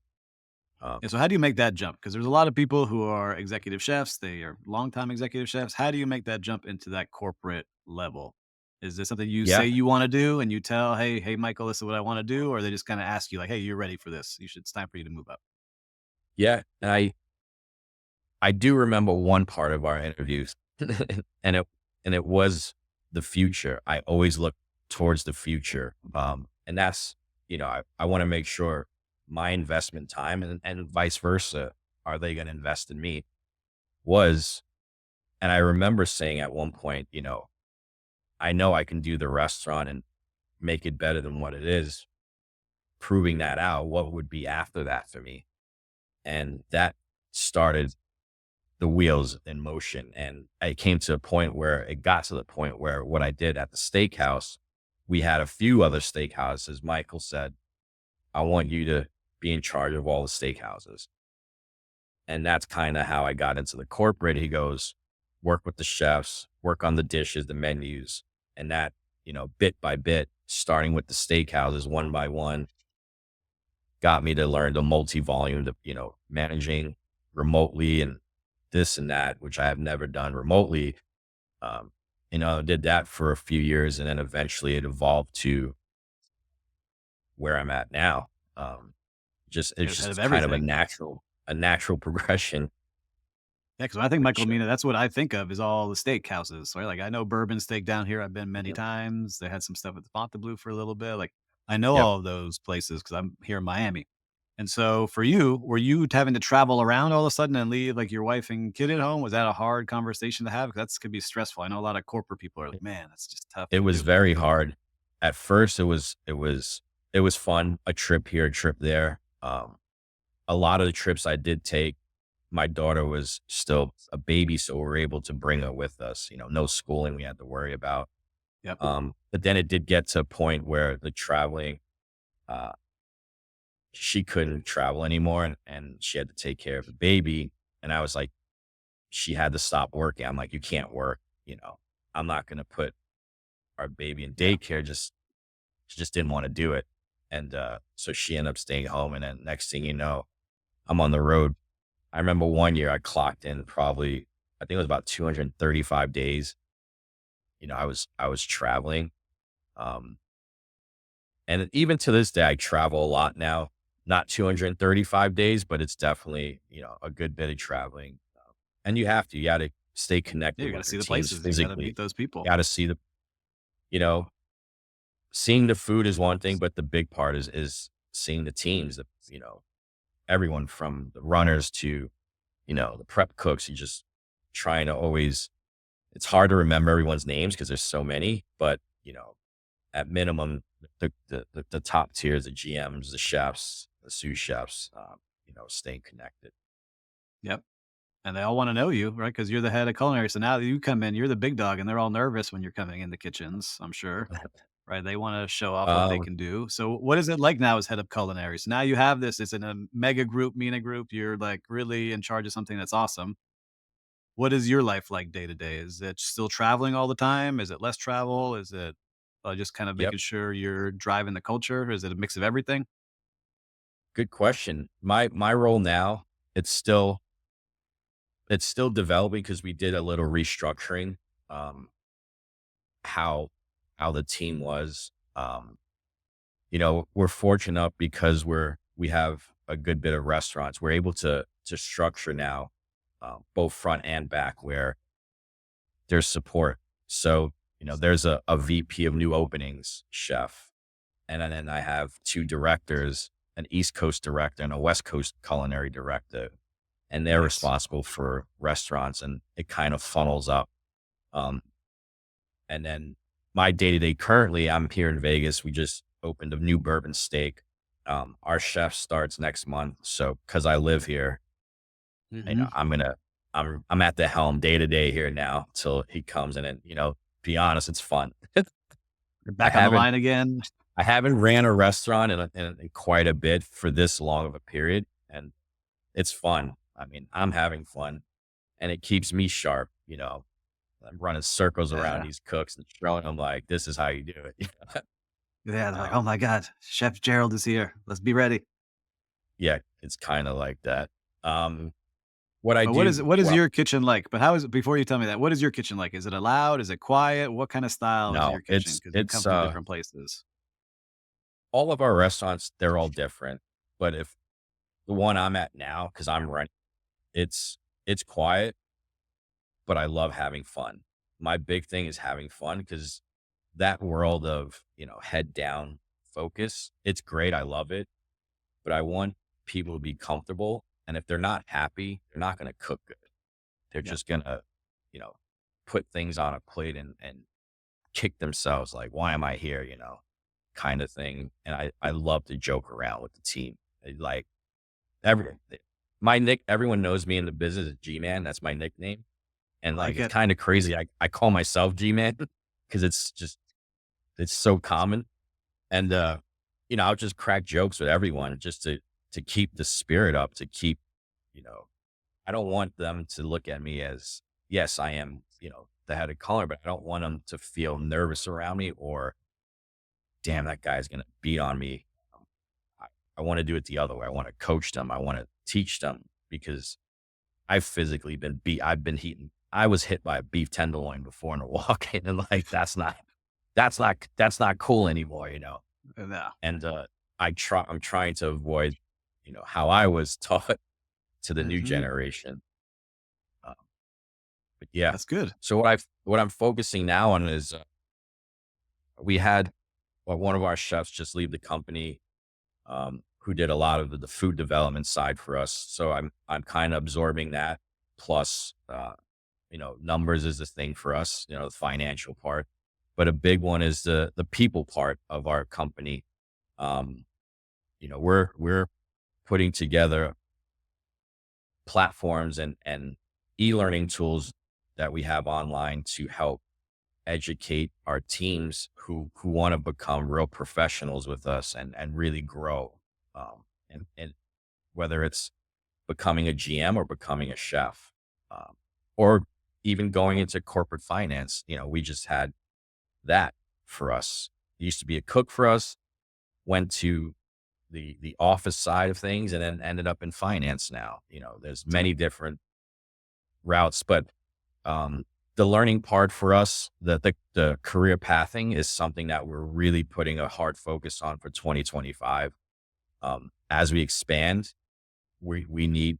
Um,
Yeah, so how do you make that jump? Because there's a lot of people who are executive chefs, they are longtime executive chefs. How do you make that jump into that corporate level? Is this something you say
yeah,
you wanna do and you tell, "Hey, Michael, this is what I wanna do," or they just kinda ask you like, "Hey, you're ready for this. It's time for you to move up."
yeah, and I do remember one part of our interviews, and it was the future. I always look towards the future, and that's I want to make sure my investment time and vice versa. Are they going to invest in me? Was and I remember saying at one point, I know I can do the restaurant and make it better than what it is. Proving that out, what would be after that for me? And that started the wheels in motion. And it came to a point where it got to the point where what I did at the steakhouse, we had a few other steakhouses. Michael said, I want you to be in charge of all the steakhouses. And that's kind of how I got into the corporate. He goes, work with the chefs, work on the dishes, the menus. And that, bit by bit, starting with the steakhouses one by one, got me to learn the multi-volume, managing remotely and this and that, which I have never done remotely. Um, did that for a few years, and then eventually it evolved to where I'm at now. It's
As head of
just kind of
everything.
a natural progression,
Yeah, because when I think Michael
which
Mina, that's what I think of is all the steakhouses, right? Like, I know Bourbon Steak down here, I've been many
yep,
times. They had some stuff at the Fontainebleau for a little bit. Like, I know
yep.
all of those places because 'cause I'm here in Miami. And so for you, were you having to travel around all of a sudden and leave, like, your wife and kid at home? Was that a hard conversation to have? 'Cause that's could be stressful. I know a lot of corporate people are like, "Man, that's just tough
It
to
was
do."
very hard. At first, it was fun. A trip here, a trip there. A lot of the trips I did take, my daughter was still a baby, so we were able to bring her with us. No schooling we had to worry about.
Yep,
But then it did get to a point where the traveling, uh, she couldn't travel anymore, and she had to take care of the baby. And I was like, she had to stop working. I'm like, you can't work. I'm not going to put our baby in
yeah.
daycare. She just didn't want to do it. And so she ended up staying home. And then next thing you know, I'm on the road. I remember one year I clocked in probably, I think it was about 235 days. I was traveling. Um, and even to this day, I travel a lot now. Not 235 days, but it's definitely, a good bit of traveling. And you got to stay
Yeah,
connected
you gotta
with your
see the
teams
places, you gotta meet
physically.
those
You
people.
got to you know, seeing the food is one thing, but the big part is seeing the teams, everyone from the runners to, the prep cooks. You just trying to always, it's hard to remember everyone's names because there's so many, but at minimum, the top tiers, the GMs, the chefs, the sous chefs, staying connected.
Yep. And they all wanna know you, right? Because 'Cause you're the head of culinary, so now that you come in, you're the big dog, and they're all nervous when you're coming in the kitchens, I'm sure, right? They wanna show off what they
Um,
can do. So what is it like now as head of culinary? So now you have this, it's in a mega group, MENA group, you're, like, really in charge of something that's awesome. What is your life like day to day? Is it still traveling all the time? Is it less travel? Is it, just kind of
yep.
making sure you're driving the culture? Is it a mix of everything?
Good question. My role now, it's still it's still developing because we did a little restructuring. Um, how how the team was. We're fortunate because we have a good bit of restaurants. We're able to structure now, both front and back, where there's support. So there's a VP of new openings chef, and then I have two directors, an East Coast director and a West Coast culinary director, and they're
Nice.
responsible for restaurants, and it kind of funnels up. Um, And then my day to day currently, I'm here in Vegas. We just opened a new bourbon steak. Our chef starts next month. So because I live here,
Mhm.
I'm at the helm day to day here now till he comes in. And be honest, it's fun.
You're
I
back on the
haven't
line again.
I haven't ran a restaurant in quite a bit for this long of a period, and it's fun. I mean, I'm having fun, and it keeps me sharp. I'm running circles around
Yeah.
these cooks and showing them like, this is how you do it.
Yeah, they're like,
Um,
"Oh my god, Chef Gerald is here. Let's be ready."
yeah, it's kind of like that. Um, what I
But what
do,
what is
well,
your kitchen like? But how is it before you tell me that, what is your kitchen like? Is it loud? Is it quiet? What kind of style is
no,
your kitchen? Because you come from different places.
all of our restaurants, they're all different. But if the one I'm at now, because I'm running, it's quiet, but I love having fun. My big thing is having fun because that world of, head down focus, it's great. I love it, but I want people to be comfortable. And if they're not happy, they're not going to cook good. They're
Yeah,
just going to, you know, put things on a plate and kick themselves like, why am I here? Kind of thing. And I love to joke around with the team. Like every, everyone knows me in the business as G Man. That's my nickname.
I
And like,
like
it's
it.
kind of crazy. I call myself G Man because it's so common. And, I'll just crack jokes with everyone just to keep the spirit up, to keep, you know, I don't want them to look at me as, yes, I am, the head of color, but I don't want them to feel nervous around me or, damn, that guy's going to beat on me. I, I want to do it the other way. I want to coach them. I want to teach them because I've physically been beat. I was hit by a beef tenderloin before in a walk-in and like, that's not cool anymore.
Yeah.
And, I'm trying to avoid, how I was taught to the new
Mhm.
generation. Um, but yeah.
That's good.
So what I'm focusing now on is, we had one of our chefs just leave the company, who did a lot of the food development side for us. So I'm kind of absorbing that. Plus, numbers is the thing for us, the financial part. But a big one is the people part of our company. Um, we're putting together platforms and e-learning tools that we have online to help educate our teams who want to become real professionals with us and really grow. And whether it's becoming a GM or becoming a chef, or even going into corporate finance, we just had that for us. It used to be a cook for us, went to the office side of things, and then ended up in finance now. There's
So
many different routes, but the learning part for us, the career pathing is something that we're really putting a hard focus on for 2025. As we expand, we need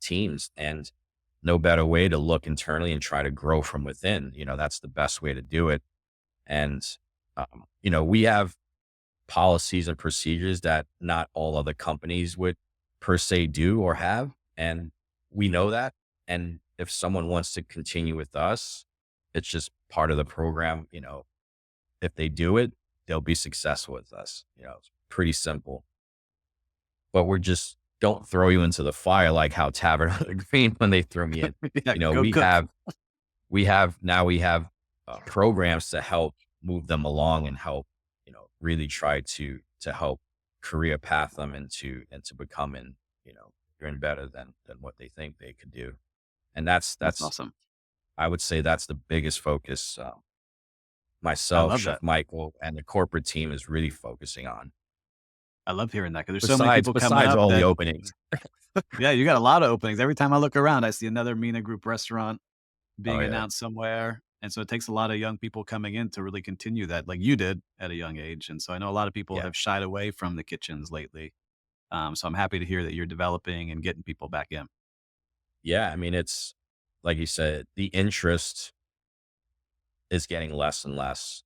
teams, and no better way to look internally and try to grow from within. That's the best way to do it. And we have policies and procedures that not all other companies would per se do or have. And we know that. And if someone wants to continue with us, it's just part of the program. If they do it, they'll be successful with us. It's pretty simple. But we're just don't throw you into the fire like how Tavern Green when they threw me in.
yeah,
You know,
go
we
cook.
have we have programs to help move them along and help, really try to help career path them into becoming, doing better than what they think they could do. And that's
That's
that's
awesome.
I would say that's the biggest focus,
I
myself,
love
Chef
that.
Michael, and the corporate team is really focusing on.
I love hearing that because there's so many
Besides
people coming
besides
up
all the
that
openings.
yeah, you got a lot of openings. Every time I look around, I see another Mina Group restaurant
Oh
being
yeah,
announced somewhere, and so it takes a lot of young people coming in to really continue that, like you did at a young age, and so I know a lot of people
yeah,
have shied away from the kitchens lately, so I'm happy to hear that you're developing and getting people back in.
yeah. I mean, it's like you said, the interest is getting less and less.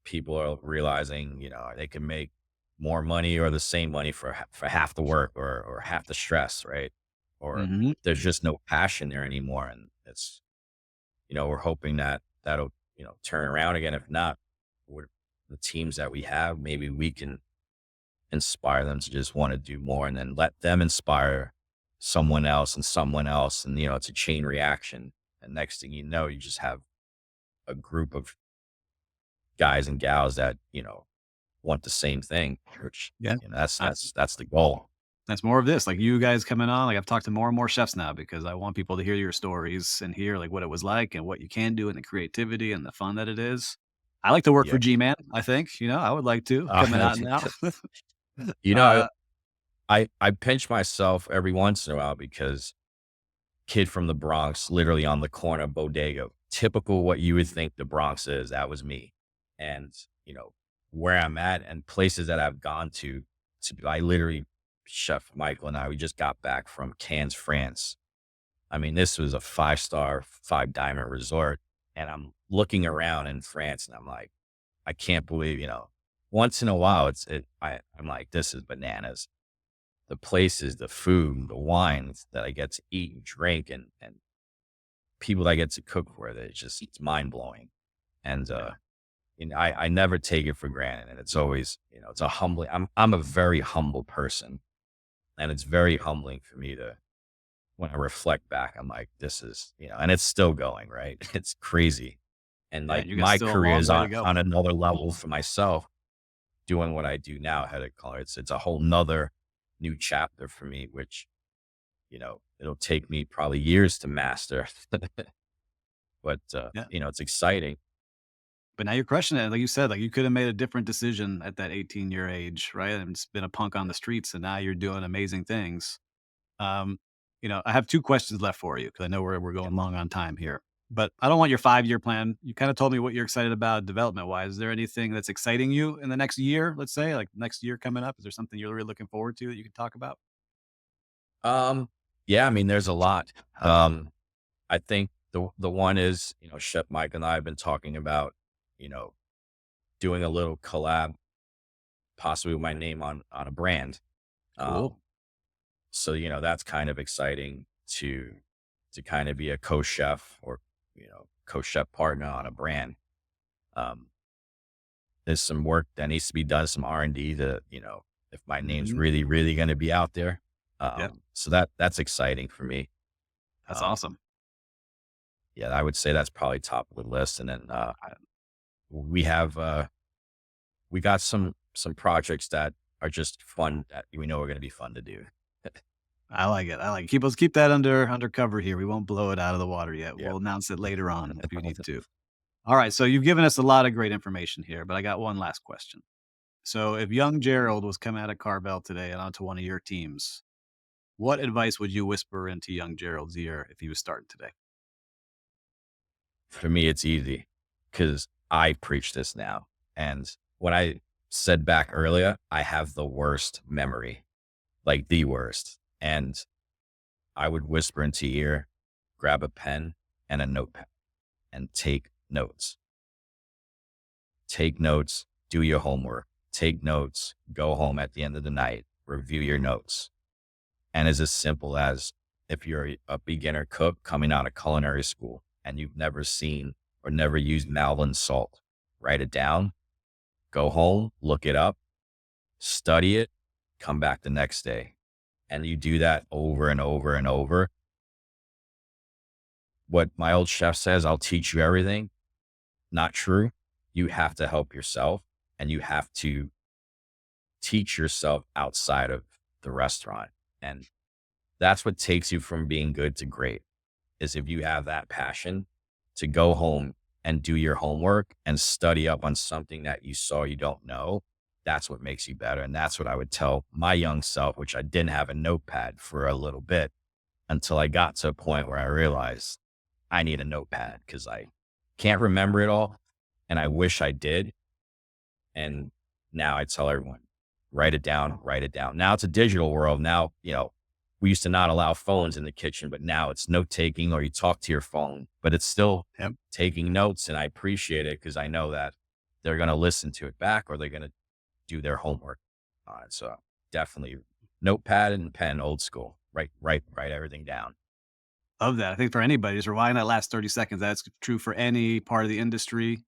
People are realizing, they can make more money or the same money for half the work or half the stress, right? Or
Mhm.
there's just no passion there anymore, and it's we're hoping that that'll turn around again. If not, we're, the teams that we have, maybe we can inspire them to just want to do more, and then let them inspire someone else, and it's a chain reaction. And next thing you know, you just have a group of guys and gals that want the same thing, which,
Yeah.
that's
I
that's the goal.
that's more of this, like, you guys coming on, like, I've talked to more and more chefs now because I want people to hear your stories and hear, like, what it was like and what you can do and the creativity and the fun that it is. I like to work for
Yeah.
G-Man, I think, I would like to coming
Uh,
out now.
you know,
Uh,
I pinch myself every once in a while because kid from the Bronx, literally on the corner bodega, typical what you would think the Bronx is. That was me. And, you know, where I'm at and places that I've gone to I literally, Chef Michael and I, we just got back from Cannes, France. I mean, this was a 5-star, 5 diamond resort. And I'm looking around in France and I'm like, I can't believe, once in a while I'm like, this is bananas. The places, the food, the wines that I get to eat and drink and people that I get to cook for, that it's mind blowing. And
yeah,
I never take it for granted. And it's always, it's a humbling I'm a very humble person. And it's very humbling for me to when I reflect back, I'm like, this is, and it's still going, right? It's crazy. And
yeah,
like
and you got
my
still a
career
long
is
way to
on
go.
another level for myself doing what I do now, head of color. It's a whole nother new chapter for me, which, it'll take me probably years to master. But
Yeah,
it's exciting.
but now you're crushing it, like you said, like, you coulda made a different decision at that 18-year age, right, and just been a punk on the streets, and now you're doing amazing things. Um, I have 2 questions left for you because I know we're
Yeah.
going long on time here, but I don't want your 5-year plan. You kinda told me what you're excited about development-wise. Is there anything that's exciting you in the next year, let's say, like, next year coming up? Is there something you're really looking forward to that you can talk about?
Um, yeah, I mean, there's a lot. I think the one is, Chef Mike and I have been talking about, you know, doing a little collab, possibly with my name on a brand.
Cool.
Um, so that's kind of exciting to kind of be a co-chef or co-chef partner on a brand. Um, there's some work that needs to be done, some R&D to, if my name's
Mhm.
really, really going to be out there.
Yep.
So that's exciting for me.
That's
Um,
awesome.
yeah, I would say that's probably top of the list. And then, we have, we got some projects that are just fun that we know are going to be fun to do.
I like it. I like it. Keep that under cover here. We won't blow it out of the water yet.
Yeah.
We'll announce it later on if you need to. All right. So you've given us a lot of great information here, but I got one last question. So if young Gerald was coming out of Carvel today and onto one of your teams, what advice would you whisper into young Gerald's ear if he was starting today?
For me, it's easy because I preach this now. And when I said back earlier, I have the worst memory, like the worst. And I would whisper into your ear, grab a pen and a notepad and take notes. Take notes, do your homework, take notes, go home at the end of the night, review your notes. And it's as simple as if you're a beginner cook coming out of culinary school and you've never seen or never used Malvern salt, write it down, go home, look it up, study it, come back the next day. And you do that over and over and over. What my old chef says, I'll teach you everything. Not true. You have to help yourself and you have to teach yourself outside of the restaurant. And that's what takes you from being good to great is if you have that passion to go home and do your homework and study up on something that you saw you don't know. That's what makes you better. And that's what I would tell my young self, which I didn't have a notepad for a little bit until I got to a point where I realized I need a notepad because I can't remember it all. And I wish I did. And now I tell everyone, write it down, write it down. Now it's a digital world. Now, we used to not allow phones in the kitchen, but now it's note taking or you talk to your phone, but it's still
Yep.
taking notes. And I appreciate it because I know that they're going to listen to it back or they're going to do their homework on it. So definitely notepad and pen, old school, write everything down.
Of that. I think for anybody, just rewind that last 30 seconds. That's true for any part of the industry.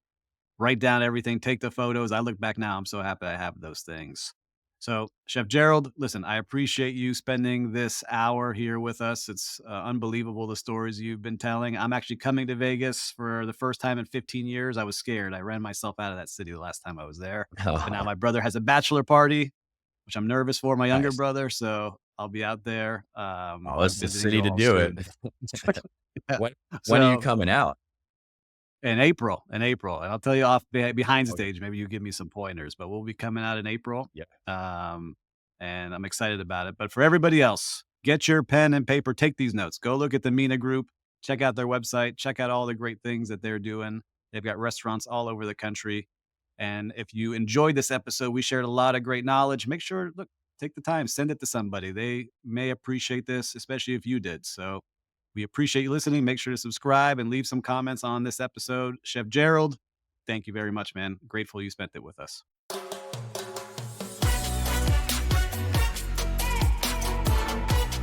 Write down everything, take the photos. I look back now, I'm so happy I have those things. So, Chef Gerald, listen, I appreciate you spending this hour here with us. It's unbelievable the stories you've been telling. I'm actually coming to Vegas for the first time in 15 years. I was scared. I ran myself out of that city the last time I was there. But now my brother has a bachelor party, which I'm nervous for, my younger
Nice.
brother. So I'll be out there
Oh, it's the
visiting
city
you
to
all
do it.
soon. Yeah.
when, when are you
So
coming out?
In April, and I'll tell you off behind the
Okay.
stage, maybe you give me some pointers, but we'll be coming out in April,
Yeah.
um, and I'm excited about it. But for everybody else, get your pen and paper, take these notes. Go look at the MENA Group, check out their website, check out all the great things that they're doing. They've got restaurants all over the country. And if you enjoyed this episode, we shared a lot of great knowledge. Make sure, look, take the time, send it to somebody. They may appreciate this, especially if you did. So we appreciate you listening. Make sure to subscribe and leave some comments on this episode. Chef Gerald, thank you very much, man. Grateful you spent it with us.